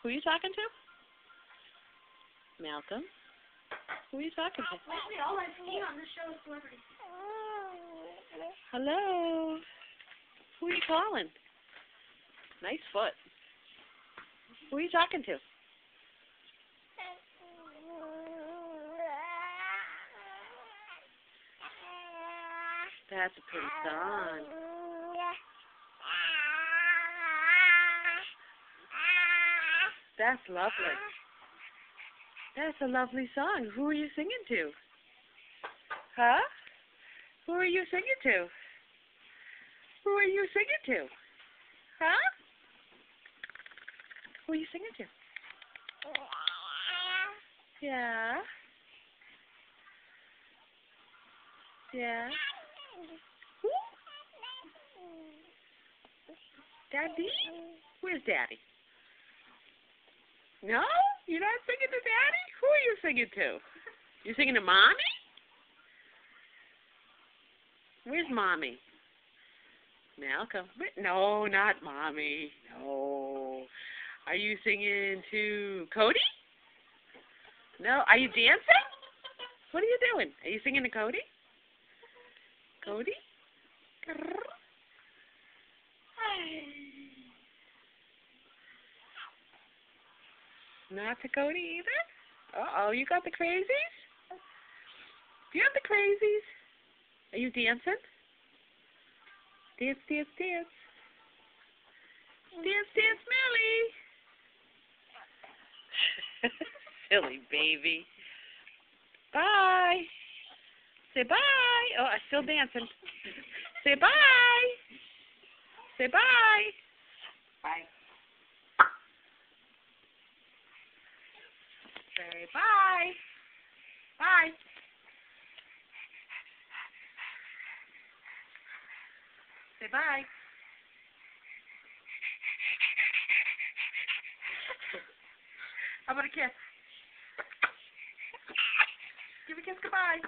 Who are you talking to? Malcolm? Who are you talking to? Lately, all I've seen on this show is celebrities. Hello? Who are you calling? Nice foot. Who are you talking to? That's a pretty song. That's lovely. That's a lovely song. Who are you singing to? Huh? Who are you singing to? Who are you singing to? Huh? Who are you singing to? Yeah. Yeah. Who? Daddy? Where's Daddy? No? You're not singing to Daddy? Who are you singing to? You singing to Mommy? Where's Mommy? Malcolm. No, not Mommy. No. Are you singing to Cody? No. Are you dancing? What are you doing? Are you singing to Cody? Cody? Not to Cody either? Uh-oh, you got the crazies? Do you have the crazies? Are you dancing? Dance, dance, dance. Dance, dance, Millie. Silly baby. Bye. Say bye. Oh, I'm still dancing. Say bye. Say bye. Bye. Say bye. Bye. Say bye. How about a kiss? Give a kiss goodbye.